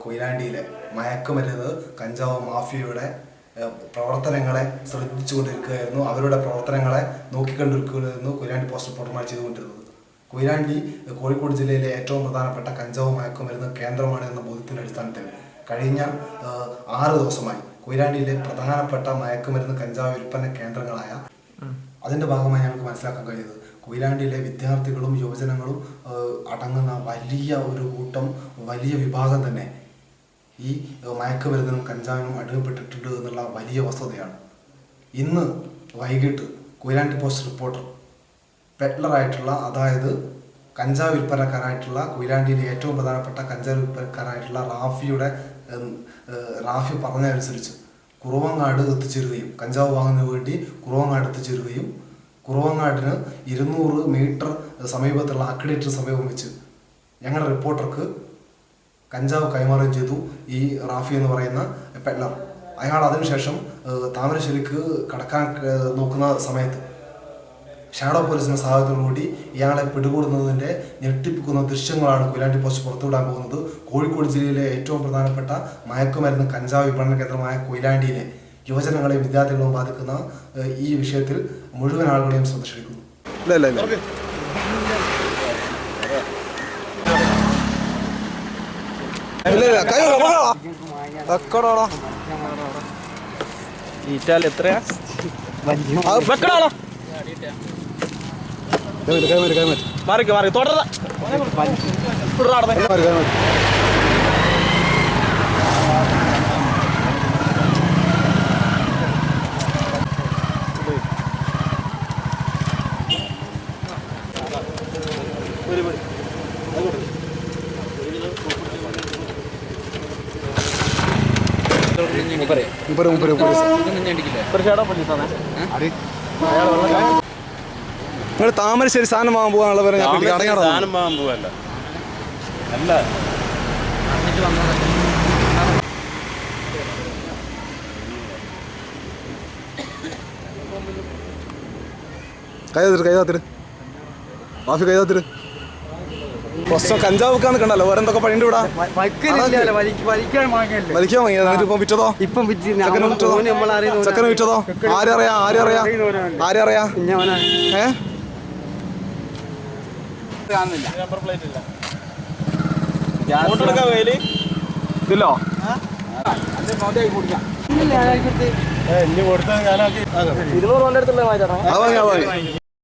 കൊയിലാണ്ടിയിലെ മയക്കുമരുന്ന് കഞ്ചാവ് മാഫിയയുടെ പ്രവർത്തനങ്ങളെ ശ്രദ്ധിച്ചുകൊണ്ടിരിക്കുകയായിരുന്നു. അവരുടെ പ്രവർത്തനങ്ങളെ നോക്കിക്കൊണ്ടിരിക്കുകയായിരുന്നു കൊയിലാണ്ടി പോസ്റ്റ് റിപ്പോർട്ടർമാർ ചെയ്തുകൊണ്ടിരുന്നത്. കൊയിലാണ്ടി കോഴിക്കോട് ജില്ലയിലെ ഏറ്റവും പ്രധാനപ്പെട്ട കഞ്ചാവ് മയക്കുമരുന്ന് കേന്ദ്രമാണ് എന്ന ബോധ്യത്തിൻ്റെ അടിസ്ഥാനത്തിൽ കഴിഞ്ഞ 6 ദിവസമായി കൊയിലാണ്ടിയിലെ പ്രധാനപ്പെട്ട മയക്കുമരുന്ന് കഞ്ചാവ് വിൽപ്പന കേന്ദ്രങ്ങളായ അതിൻ്റെ ഭാഗമായി ഞങ്ങൾക്ക് മനസ്സിലാക്കാൻ കഴിയുന്നത് കൊയിലാണ്ടിയിലെ വിദ്യാർത്ഥികളും യുവജനങ്ങളും അടങ്ങുന്ന വലിയ ഒരു കൂട്ടം, വലിയ വിഭാഗം തന്നെ ഈ മയക്കുമരുന്നിനും കഞ്ചാവിനും അടിമപ്പെട്ടിട്ടുണ്ട് എന്നുള്ള വലിയ വസ്തുതയാണ്. ഇന്ന് വൈകിട്ട് കൊയിലാണ്ടി പോസ്റ്റ് റിപ്പോർട്ടർ പെഡ്ലറായിട്ടുള്ള, അതായത് കഞ്ചാവ് വിൽപ്പനക്കാരായിട്ടുള്ള, കൊയിലാണ്ടിയിലെ ഏറ്റവും പ്രധാനപ്പെട്ട കഞ്ചാവ് വിൽപ്പനക്കാരായിട്ടുള്ള റാഫി പറഞ്ഞതനുസരിച്ച് കുറവങ്ങാട് എത്തിച്ചേരുകയും കഞ്ചാവ് വാങ്ങുന്നതിന് വേണ്ടി കുറവങ്ങാട് എത്തിച്ചേരുകയും കുറവങ്ങാടിന് 200 മീറ്റർ സമീപത്തുള്ള അക്രഡിറ്റർ സമീപം വെച്ച് ഞങ്ങളുടെ റിപ്പോർട്ടർക്ക് കഞ്ചാവ് കൈമാറുകയും ചെയ്തു ഈ റാഫി എന്ന് പറയുന്ന പെഡ്ലർ. അയാൾ അതിനുശേഷം താമരശ്ശേരിക്ക് കടക്കാൻ നോക്കുന്ന സമയത്ത് ഷാഡോ പോലീസിന്റെ സഹായത്തോടുകൂടി ഇയാളെ പിടികൂടുന്നതിൻ്റെ ഞെട്ടിപ്പിക്കുന്ന ദൃശ്യങ്ങളാണ് കൊയിലാണ്ടി പോസ്റ്റ് പുറത്തുവിടാൻ പോകുന്നത്. കോഴിക്കോട് ജില്ലയിലെ ഏറ്റവും പ്രധാനപ്പെട്ട മയക്കുമരുന്ന് കഞ്ചാവ് വിപണന കേന്ദ്രമായ കൊയിലാണ്ടിയിലെ യുവജനങ്ങളെയും വിദ്യാർത്ഥികളെയും ബാധിക്കുന്ന ഈ വിഷയത്തിൽ മുഴുവൻ ആളുകളെയും ശ്രദ്ധ ക്ഷണിക്കുന്നു. നിങ്ങൾ താമരശ്ശേരി സാധനം വാങ്ങാൻ പോകാനുള്ളവരെ സാധനം വാങ്ങാൻ പോവല്ല അല്ല കൈതാത്തിട്ട് മാഫി കൈതാത്തിട്ട് പ്രശ്നം കഞ്ചാവൊക്കെ കണ്ടല്ലോ വേറെന്തൊക്കെ പണിയുണ്ട് ഇവിടെ. വലിക്കാൻ വാങ്ങിയത് എന്നിട്ട് ഇപ്പം വിറ്റതോ? ചെക്കന് വിറ്റതോ? ആരറിയാ ഇനി കൊടുത്താൽ ഞാനാക്കി 200 അടുത്തുള്ള